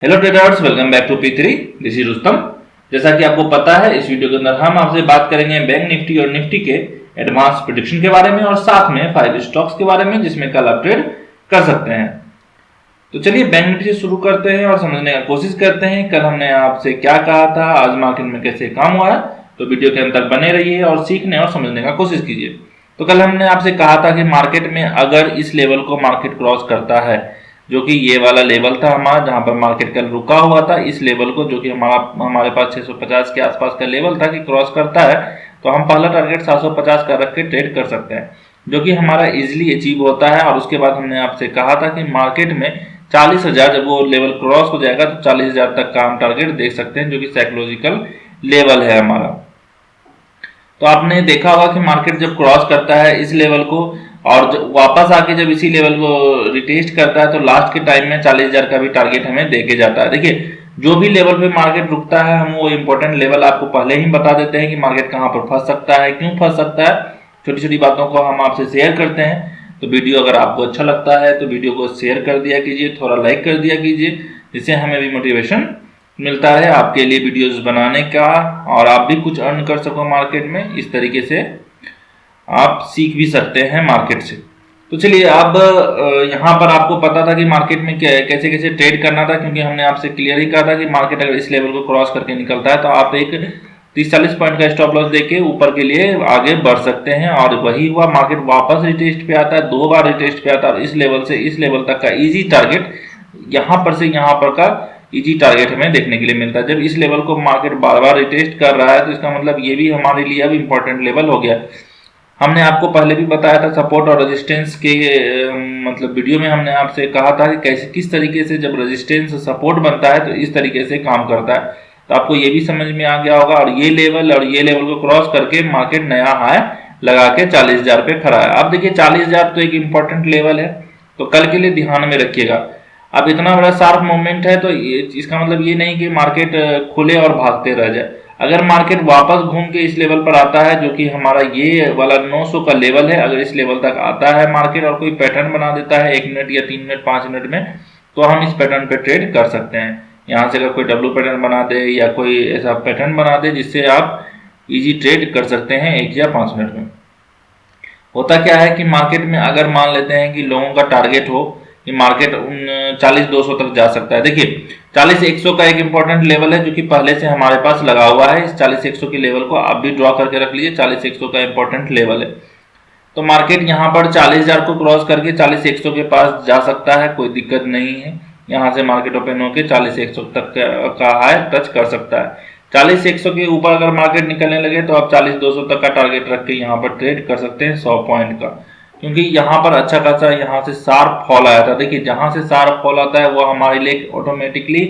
Hello traders, welcome back to P3। This is Rustam. जैसा कि आपको पता है, इस वीडियो के अंदर हम आपसे बात करेंगे बैंक निफ्टी और निफ्टी के एडवांस प्रेडिक्शन के बारे में और साथ में 5 स्टॉक्स के बारे में जिसमें कल आप ट्रेड कर सकते हैं। तो चलिए बैंक निफ्टी से शुरू करते हैं और समझने की कोशिश करते हैं कल हमने आपसे क्या कहा था, आज मार्केट में कैसे काम हुआ है। तो वीडियो के अंत तक बने रहिए और सीखने और समझने का कोशिश कीजिए। तो कल हमने आपसे कहा था कि मार्केट में अगर इस लेवल को मार्केट क्रॉस करता है, जो कि ये वाला लेवल था हमारा जहां पर मार्केट कल रुका हुआ था, इस लेवल को जो कि हमारे पास 650 के आसपास का लेवल था कि क्रॉस करता है तो हम पहला टारगेट 750 का रख के ट्रेड कर सकते हैं, जो कि हमारा इजीली अचीव होता है। और उसके बाद हमने आपसे कहा था कि मार्केट में 40,000 जब वो लेवल क्रॉस हो जाएगा तो 40,000 तक का हम टारगेट देख सकते हैं, जो कि साइकोलॉजिकल लेवल है हमारा। तो आपने देखा होगा कि मार्केट जब क्रॉस करता है इस लेवल को और वापस आके जब इसी लेवल को रिटेस्ट करता है तो लास्ट के टाइम में 40,000 का भी टारगेट हमें देके जाता है। देखिए, जो भी लेवल पे मार्केट रुकता है हम वो इंपॉर्टेंट लेवल आपको पहले ही बता देते हैं कि मार्केट कहाँ पर फंस सकता है, क्यों फंस सकता है। छोटी छोटी बातों को हम आपसे शेयर करते हैं। तो वीडियो अगर आपको अच्छा लगता है तो वीडियो को शेयर कर दिया कीजिए, थोड़ा लाइक कर दिया कीजिए, जिससे हमें भी मोटिवेशन मिलता है आपके लिए वीडियोस बनाने का और आप भी कुछ अर्न कर सको मार्केट में। इस तरीके से आप सीख भी सकते हैं मार्केट से। तो चलिए, अब यहाँ पर आपको पता था कि मार्केट में कैसे कैसे ट्रेड करना था, क्योंकि हमने आपसे क्लियर ही कहा था कि मार्केट अगर इस लेवल को क्रॉस करके निकलता है तो आप एक 30-40 पॉइंट का स्टॉप लॉस देके ऊपर के लिए आगे बढ़ सकते हैं। और वही हुआ, मार्केट वापस रिटेस्ट पे आता है, 2 बार रिटेस्ट पे आता है और इस लेवल से इस लेवल तक का इजी टारगेट यहाँ पर से यहाँ पर का इजी टारगेट हमें देखने के लिए मिलता है। जब इस लेवल को मार्केट बार बार रिटेस्ट कर रहा है तो इसका मतलब ये भी हमारे लिए अब इंपॉर्टेंट लेवल हो गया। हमने आपको पहले भी बताया था सपोर्ट और रेजिस्टेंस के मतलब वीडियो में हमने आपसे कहा था कि कैसे किस तरीके से जब रेजिस्टेंस सपोर्ट बनता है तो इस तरीके से काम करता है। तो आपको ये भी समझ में आ गया होगा। और ये लेवल को क्रॉस करके मार्केट नया हाई लगा के 40,000 पे खड़ा है। अब देखिए, 40,000 तो एक इंपॉर्टेंट लेवल है, तो कल के लिए ध्यान में रखिएगा। अब इतना बड़ा शार्प मूवमेंट है तो इसका मतलब ये नहीं कि मार्केट खुले और भागते रह जाए। अगर मार्केट वापस घूम के इस लेवल पर आता है, जो कि हमारा ये वाला 900 का लेवल है, अगर इस लेवल तक आता है मार्केट और कोई पैटर्न बना देता है 1 मिनट या 3 मिनट 5 मिनट में, तो हम इस पैटर्न पे ट्रेड कर सकते हैं। यहाँ से अगर कोई डब्ल्यू पैटर्न बना दे या कोई ऐसा पैटर्न बना दे जिससे आप इजी ट्रेड कर सकते हैं 1 या 5 मिनट में। होता क्या है कि मार्केट में अगर मान लेते हैं कि लोगों का टारगेट हो कि मार्केट 40,200 तक जा सकता है। देखिए, 40,100 का एक इंपॉर्टेंट लेवल है जो कि पहले से हमारे पास लगा हुआ है। इस 40,100 के लेवल को आप भी ड्रॉ करके रख लीजिए, 40,100 का इंपॉर्टेंट लेवल है। तो मार्केट यहाँ पर 40,000 को क्रॉस करके 40,100 के पास जा सकता है, कोई दिक्कत नहीं है। यहाँ से मार्केट ओपन होकर 40,100 तक का हाई टच कर सकता है। 40,100 के ऊपर अगर मार्केट निकलने लगे तो आप 40,200 तक का टारगेट रख के यहाँ पर ट्रेड कर सकते हैं 100 पॉइंट का, क्योंकि यहाँ पर अच्छा खासा यहाँ से शार्प फॉल आया था। देखिए, जहां से शार्प फॉल आता है वो हमारे लिए ऑटोमेटिकली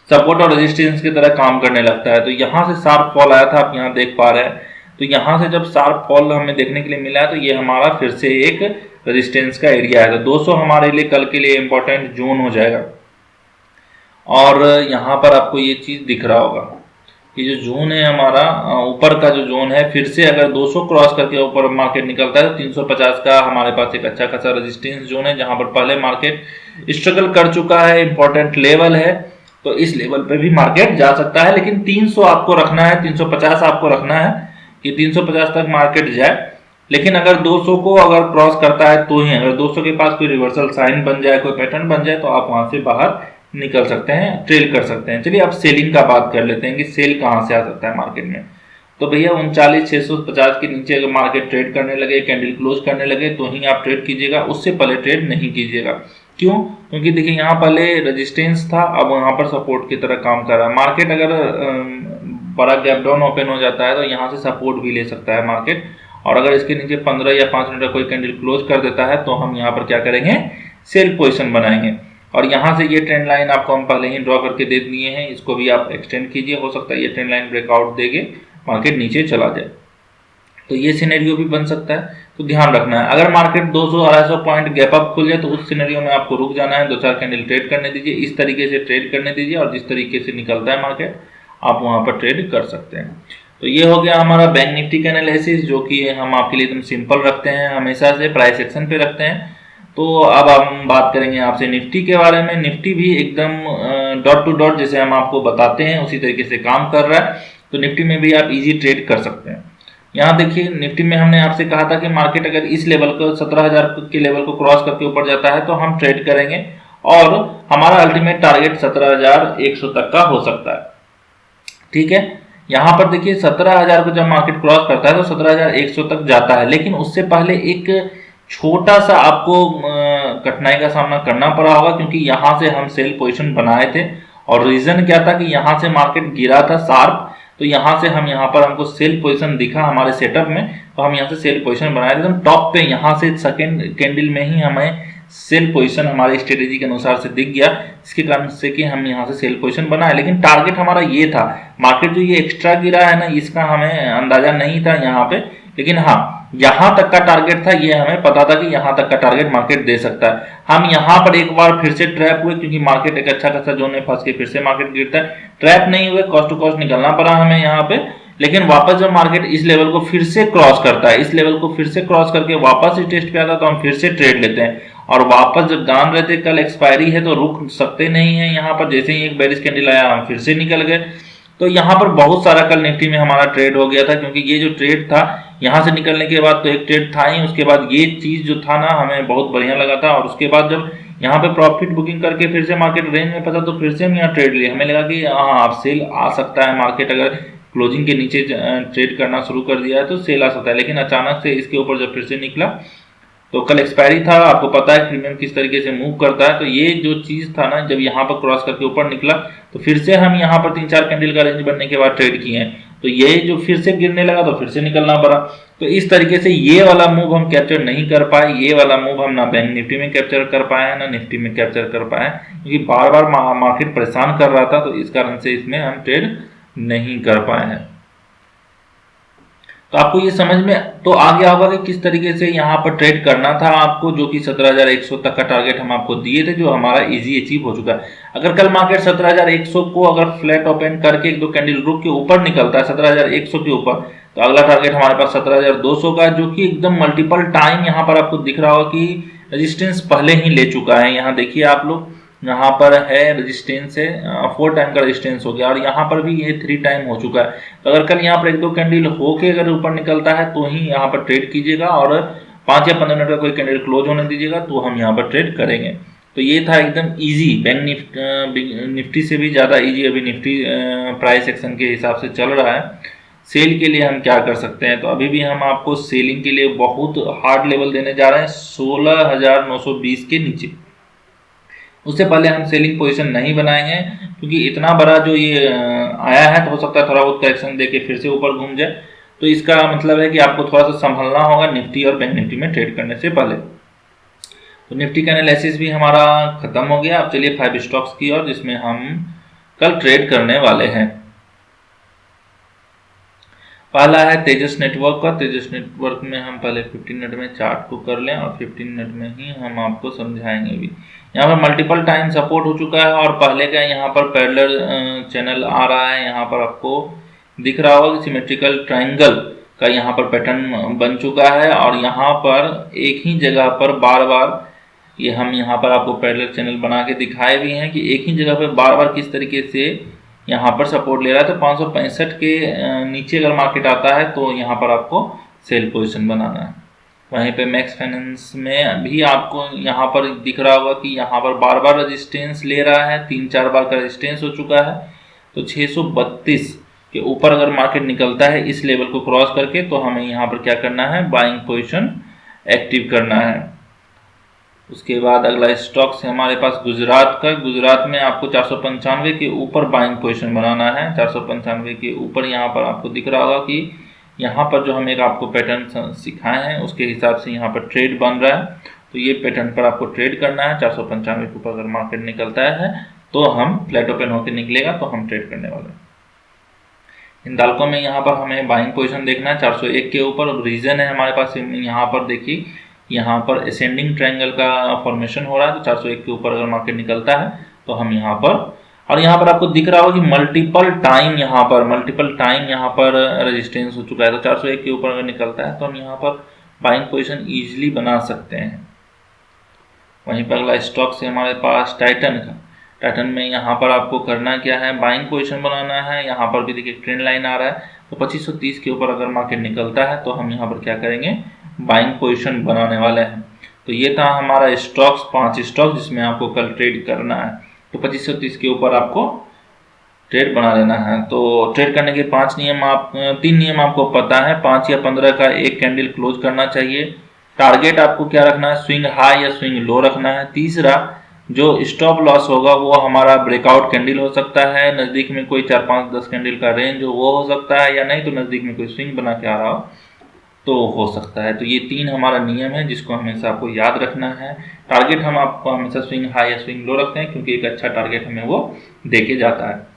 सपोर्ट और रेजिस्टेंस की तरह काम करने लगता है। तो यहाँ से शार्प फॉल आया था, आप यहाँ देख पा रहे हैं। तो यहाँ से जब शार्प फॉल हमें देखने के लिए मिला है तो ये हमारा फिर से एक रेजिस्टेंस का एरिया है। तो 200 हमारे लिए कल के लिए इंपॉर्टेंट जोन हो जाएगा। और यहाँ पर आपको ये चीज दिख रहा होगा कि जो जोन है हमारा ऊपर का जो जोन है, फिर से अगर 200 क्रॉस करके ऊपर मार्केट निकलता है तो 350 का हमारे पास एक अच्छा खासा रेजिस्टेंस जोन है, जहां पर पहले मार्केट स्ट्रगल कर चुका है, इंपॉर्टेंट लेवल है। तो इस लेवल पे भी मार्केट जा सकता है, लेकिन 300 आपको रखना है, 350 आपको रखना है कि 350 तक मार्केट जाए। लेकिन अगर 200 को अगर क्रॉस करता है तो ही, अगर 200 के पास कोई रिवर्सल साइन बन जाए, कोई पैटर्न बन जाए, तो आप वहां से बाहर निकल सकते हैं, ट्रेल कर सकते हैं। चलिए अब सेलिंग का बात कर लेते हैं कि सेल कहां से आ सकता है मार्केट में। तो भैया 39,650 के नीचे अगर मार्केट ट्रेड करने लगे, कैंडल क्लोज करने लगे, तो ही आप ट्रेड कीजिएगा, उससे पहले ट्रेड नहीं कीजिएगा। क्यों? क्योंकि देखिए, यहाँ पहले रेजिस्टेंस था, अब यहाँ पर सपोर्ट की तरह काम कर रहा है मार्केट। अगर बड़ा गैप डाउन ओपन हो जाता है तो यहाँ से सपोर्ट भी ले सकता है मार्केट। और अगर इसके नीचे 15 या 5 मिनट का कोई कैंडल क्लोज कर देता है तो हम यहाँ पर क्या करेंगे, सेल पोजिशन बनाएंगे। और यहाँ से ये ट्रेंड लाइन आपको हम पहले ही ड्रॉ करके दे दिए हैं, इसको भी आप एक्सटेंड कीजिए, हो सकता है ये ट्रेंड लाइन ब्रेकआउट देके मार्केट नीचे चला जाए। तो ये सिनेरियो भी बन सकता है, तो ध्यान रखना है। अगर मार्केट 200-250 पॉइंट गैप अप खुल जाए तो उस सिनेरियो में आपको रुक जाना है, 2-4 कैंडल ट्रेड करने दीजिए, इस तरीके से ट्रेड करने दीजिए और जिस तरीके से निकलता है मार्केट आप वहां पर ट्रेड कर सकते हैं। तो ये हो गया हमारा बैंक निफ्टी का एनालिसिस, जो कि हम आपके लिए एकदम सिंपल रखते हैं, हमेशा से प्राइस एक्शन पे रखते हैं। तो अब हम बात करेंगे आपसे निफ्टी के बारे में। निफ्टी भी एकदम डॉट टू डॉट जैसे हम आपको बताते हैं उसी तरीके से काम कर रहा है। तो निफ्टी में भी आप इजी ट्रेड कर सकते हैं। यहाँ देखिए निफ्टी में हमने आपसे कहा था कि मार्केट अगर इस लेवल को 17,000 के लेवल को क्रॉस करके ऊपर जाता है तो हम ट्रेड करेंगे और हमारा अल्टीमेट टारगेट 17,100 तक का हो सकता है। ठीक है, यहाँ पर देखिए 17,000 को जब मार्केट क्रॉस करता है तो 17,100 तक जाता है, लेकिन उससे पहले एक छोटा सा आपको कठिनाई का सामना करना पड़ा होगा, क्योंकि यहाँ से हम सेल पोजीशन बनाए थे और रीजन क्या था कि यहाँ से मार्केट गिरा था शार्प, तो यहाँ से हम यहाँ पर हमको सेल पोजीशन दिखा हमारे सेटअप में, तो हम यहाँ से सेल पोजीशन बनाए एकदम टॉप पे। यहाँ से सेकेंड कैंडल में ही हमें सेल पोजीशन हमारे स्ट्रेटेजी के अनुसार से दिख गया, इसके कारण से कि हम यहाँ से सेल पोजीशन बनाए। लेकिन टारगेट हमारा ये था, मार्केट जो ये एक्स्ट्रा गिरा है ना इसका हमें अंदाजा नहीं था यहाँ पे, लेकिन हाँ यहाँ तक का टारगेट था, ये हमें पता था कि यहाँ तक का टारगेट मार्केट दे सकता है। हम यहाँ पर एक बार फिर से ट्रैप हुए, क्योंकि मार्केट एक अच्छा खासा जोन में फंस के फिर से मार्केट गिरता है। ट्रैप नहीं हुए, कॉस्ट टू कॉस्ट निकलना पड़ा हमें यहाँ पे, लेकिन वापस जब मार्केट इस लेवल को फिर से क्रॉस करता है, इस लेवल को फिर से क्रॉस करके वापस इस टेस्ट पे आता है तो हम फिर से ट्रेड लेते हैं। और वापस जब जान रहे थे कल एक्सपायरी है तो रुक सकते नहीं है, यहाँ पर जैसे ही एक बेरिश कैंडल आया हम फिर से निकल गए। तो यहाँ पर बहुत सारा कल निफ्टी में हमारा ट्रेड हो गया था, क्योंकि ये जो ट्रेड था यहाँ से निकलने के बाद तो एक ट्रेड था ही, उसके बाद ये चीज जो था ना हमें बहुत बढ़िया लगा था, और उसके बाद जब यहाँ पे प्रॉफिट बुकिंग करके फिर से मार्केट रेंज में फंसा तो फिर से हम यहाँ ट्रेड लिए। हमें लगा कि हाँ अब सेल आ सकता है, मार्केट अगर क्लोजिंग के नीचे ट्रेड करना शुरू कर दिया है तो सेल आ सकता है। लेकिन अचानक से इसके ऊपर जब फिर से निकला तो कल एक्सपायरी था, आपको पता है प्रीमियम किस तरीके से मूव करता है, तो ये जो चीज था ना जब यहाँ पर क्रॉस करके ऊपर निकला तो फिर से हम यहाँ पर 3-4 कैंडल का रेंज बनने के बाद ट्रेड किए हैं, तो ये जो फिर से गिरने लगा तो फिर से निकलना पड़ा। तो इस तरीके से ये वाला मूव हम कैप्चर नहीं कर पाए, ये वाला मूव हम ना बैंक निफ्टी में कैप्चर कर पाए ना निफ्टी में कैप्चर कर पाए, क्योंकि बार बार मार्केट परेशान कर रहा था, तो इस कारण से इसमें हम ट्रेड नहीं कर पाए हैं। तो आपको ये समझ में तो आ गया होगा कि किस तरीके से यहाँ पर ट्रेड करना था आपको, जो कि 17,100 तक का टारगेट हम आपको दिए थे, जो हमारा इजी अचीव हो चुका है। अगर कल मार्केट 17,100 को अगर फ्लैट ओपन करके एक दो कैंडल रुक के ऊपर निकलता है 17,100 के ऊपर, तो अगला टारगेट हमारे पास 17,200 का, जो कि एकदम मल्टीपल टाइम यहाँ पर आपको दिख रहा होगा कि रेजिस्टेंस पहले ही ले चुका है। यहाँ देखिए आप लोग, यहाँ पर है रेजिस्टेंस है 4 टाइम का रेजिस्टेंस हो गया, और यहाँ पर भी ये 3 टाइम हो चुका है। तो अगर कल यहाँ पर एक दो कैंडल होके अगर ऊपर निकलता है तो ही यहाँ पर ट्रेड कीजिएगा, और 5 या 15 मिनट का कोई कैंडल क्लोज होने दीजिएगा तो हम यहाँ पर ट्रेड करेंगे। तो ये था एकदम इजी, बैंक निफ्टी से भी ज़्यादा इजी अभी निफ्टी प्राइस एक्शन के हिसाब से चल रहा है। सेल के लिए हम क्या कर सकते हैं, तो अभी भी हम आपको सेलिंग के लिए बहुत हार्ड लेवल देने जा रहे हैं 16,920 के नीचे। उससे पहले हम सेलिंग पोजीशन नहीं बनाएंगे, क्योंकि इतना बड़ा जो ये आया है तो हो सकता है थोड़ा बहुत करेक्शन देके फिर से ऊपर घूम जाए, तो इसका मतलब है कि आपको थोड़ा सा संभलना होगा निफ्टी और बैंक निफ्टी में ट्रेड करने से पहले। तो निफ्टी का एनालिसिस भी हमारा खत्म हो गया। अब चलिए 5 स्टॉक्स की ओर, जिसमें हम कल ट्रेड करने वाले हैं। पहला है तेजस नेटवर्क का। तेजस नेटवर्क में हम पहले 15 मिनट में चार्ट को कर लें और 15 मिनट में ही हम आपको समझाएंगे भी। यहाँ पर मल्टीपल टाइम सपोर्ट हो चुका है, और पहले का यहाँ पर पैरेलल चैनल आ रहा है, यहाँ पर आपको दिख रहा होगा कि सिमेट्रिकल ट्रायंगल का यहाँ पर पैटर्न बन चुका है, और यहाँ पर एक ही जगह पर बार बार ये हम यहाँ पर आपको पैरेलल चैनल बना के दिखाए भी हैं कि एक ही जगह पर बार बार किस तरीके से यहाँ पर सपोर्ट ले रहा है। तो 565 के नीचे अगर मार्केट आता है तो यहाँ पर आपको सेल पोजीशन बनाना है। वहीं पे मैक्स फाइनेंस में भी आपको यहाँ पर दिख रहा होगा कि यहाँ पर बार बार रेजिस्टेंस ले रहा है, 3-4 बार का रेजिस्टेंस हो चुका है। तो 632 के ऊपर अगर मार्केट निकलता है इस लेवल को क्रॉस करके, तो हमें यहाँ पर क्या करना है, बाइंग पोजीशन एक्टिव करना है। उसके बाद अगला स्टॉक से हमारे पास गुजरात का। गुजरात में आपको 495 के ऊपर बाइंग पोजीशन बनाना है। 495 के ऊपर यहाँ पर आपको दिख रहा होगा कि यहाँ पर जो हम एक आपको पैटर्न सिखाए हैं उसके हिसाब से यहाँ पर ट्रेड बन रहा है, तो ये पैटर्न पर आपको ट्रेड करना है। 495 के ऊपर अगर मार्केट निकलता है तो हम फ्लैट ओपन होकर निकलेगा तो हम ट्रेड करने वाले हैं। हिंदाल्को में यहाँ पर हमें बाइंग पोजीशन देखना है 401 के ऊपर। रीजन है हमारे पास यहाँ पर देखिए, यहाँ पर असेंडिंग ट्रायंगल का फॉर्मेशन हो रहा है, तो 401 के ऊपर अगर मार्केट निकलता है तो हम यहाँ पर, और यहाँ पर आपको दिख रहा होगा कि मल्टीपल टाइम यहाँ पर रेजिस्टेंस हो चुका है। तो 401 के ऊपर अगर निकलता है तो हम यहाँ पर बाइंग पोजीशन इजीली बना सकते हैं। वहीं पर अगला स्टॉक से हमारे पास टाइटन का। टाइटन में यहाँ पर आपको करना क्या है, बाइंग पोजीशन बनाना है। यहाँ पर भी देखिए ट्रेंड लाइन आ रहा है, तो 2530 के ऊपर अगर मार्केट निकलता है तो हम यहाँ पर क्या करेंगे, बाइंग पोजीशन बनाने वाले हैं। तो ये था हमारा स्टॉक्स, 5 स्टॉक जिसमें आपको कल ट्रेड करना है। तो 2530 के ऊपर आपको ट्रेड बना लेना है। तो ट्रेड करने के 3 नियम आपको पता है, 5 या 15 का एक कैंडल क्लोज करना चाहिए। टारगेट आपको क्या रखना है, स्विंग हाई या स्विंग लो रखना है। तीसरा, जो स्टॉप लॉस होगा वो हमारा ब्रेकआउट कैंडल हो सकता है, नज़दीक में कोई 4 5 10 कैंडल का रेंज वो हो सकता है, या नहीं तो नज़दीक में कोई स्विंग बना के आ रहा हो तो हो सकता है। तो ये 3 हमारा नियम है जिसको हमेशा आपको याद रखना है। टारगेट हम आपको हमेशा स्विंग हाई या स्विंग लो रखते हैं, क्योंकि एक अच्छा टारगेट हमें वो देके जाता है।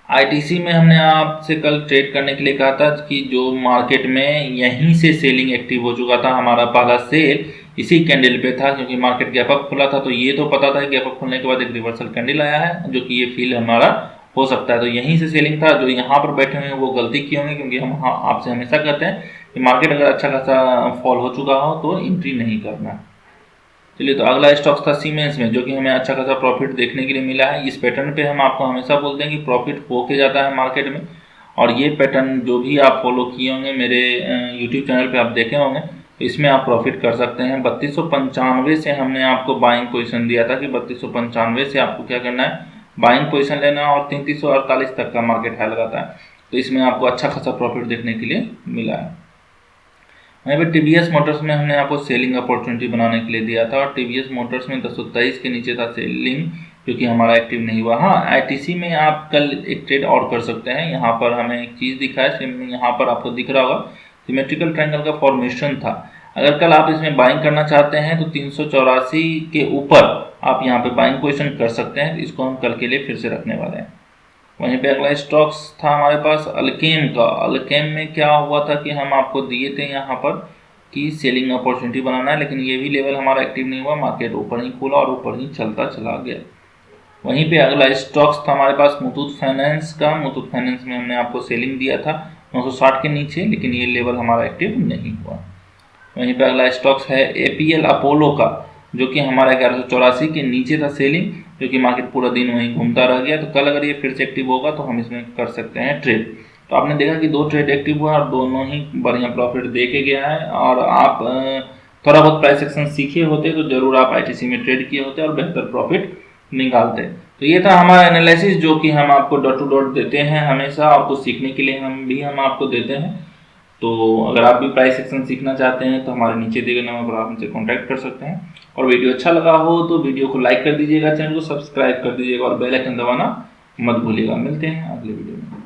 आईटीसी में हमने आपसे कल ट्रेड करने के लिए कहा था कि जो मार्केट में यहीं से सेलिंग एक्टिव हो चुका था, हमारा पहला सेल इसी कैंडल पे था, क्योंकि मार्केट गैप अप खुला था। तो ये तो पता था कि गैप अप खुलने के बाद एक रिवर्सल कैंडल आया है, जो कि ये फील हमारा हो सकता है। तो यहीं से सेलिंग था। जो यहाँ पर बैठे हुए हैं वो गलती किए होंगे, क्योंकि हम आपसे हमेशा कहते हैं कि मार्केट अगर अच्छा खासा फॉल हो चुका हो तो एंट्री नहीं करना। चलिए, तो अगला स्टॉक था सीमेंस में, जो कि हमें अच्छा खासा प्रॉफिट देखने के लिए मिला है। इस पैटर्न पे हम आपको हमेशा बोलते हैं कि प्रॉफिट होके जाता है मार्केट में, और ये पैटर्न जो भी आप फॉलो किए होंगे, मेरे यूट्यूब चैनल पे आप देखे होंगे, तो इसमें आप प्रॉफिट कर सकते हैं। 3295 से हमने आपको बाइंग पोजीशन दिया था कि 3295 से आपको क्या करना है, बाइंग पोजीशन लेना, और 3348 तक का मार्केट हाई लगाता है। तो इसमें आपको अच्छा खासा प्रॉफिट देखने के लिए मिला है। वहीं पर टीवीएस मोटर्स में हमने आपको सेलिंग अपॉर्चुनिटी बनाने के लिए दिया था, और टीवीएस मोटर्स में 1023 के नीचे था सेलिंग, क्योंकि हमारा एक्टिव नहीं हुआ। हाँ, आईटीसी में आप कल एक ट्रेड और कर सकते हैं। यहाँ पर हमें एक चीज़ दिखा है, यहाँ पर आपको दिख रहा होगा सिमेट्रिकल ट्रायंगल का फॉर्मेशन था। अगर कल आप इसमें बाइंग करना चाहते हैं तो 384 के ऊपर आप यहाँ पे बाइंग पोजिशन कर सकते हैं। इसको हम कल के लिए फिर से रखने वाले हैं। वहीं पे अगला स्टॉक्स था हमारे पास अल्केम का। अल्केम में क्या हुआ था कि हम आपको दिए थे यहाँ पर कि सेलिंग अपॉर्चुनिटी बनाना है, लेकिन ये भी लेवल हमारा एक्टिव नहीं हुआ, मार्केट ऊपर ही खुला और ऊपर ही चलता चला गया। वहीं पे अगला स्टॉक्स था हमारे पास मुथूट फाइनेंस का। मुथूट फाइनेंस में हमने आपको सेलिंग दिया था 960 के नीचे, लेकिन ये लेवल हमारा एक्टिव नहीं हुआ। वहीं पे अगला स्टॉक्स है एपीएल अपोलो का, जो कि हमारा 1184 के नीचे था सेलिंग, जो कि मार्केट पूरा दिन वहीं घूमता रह गया। तो कल अगर ये फिर से एक्टिव होगा तो हम इसमें कर सकते हैं ट्रेड। तो आपने देखा कि 2 ट्रेड एक्टिव हुआ और दोनों ही बढ़िया प्रॉफिट दे के गया है। और आप थोड़ा बहुत प्राइस एक्शन सीखे होते तो जरूर आप आईटीसी में ट्रेड किए होते और बेहतर प्रॉफिट निकालते। तो ये था हमारा एनालिसिस, जो कि हम आपको डॉट टू डॉट देते हैं हमेशा, आपको सीखने के लिए हम आपको देते हैं। तो अगर आप भी प्राइस एक्शन सीखना चाहते हैं तो हमारे नीचे दिए गए नंबर पर आप हमसे कांटेक्ट कर सकते हैं। और वीडियो अच्छा लगा हो तो वीडियो को लाइक कर दीजिएगा, चैनल को सब्सक्राइब कर दीजिएगा और बेल आइकन दबाना मत भूलिएगा। मिलते हैं अगले वीडियो में।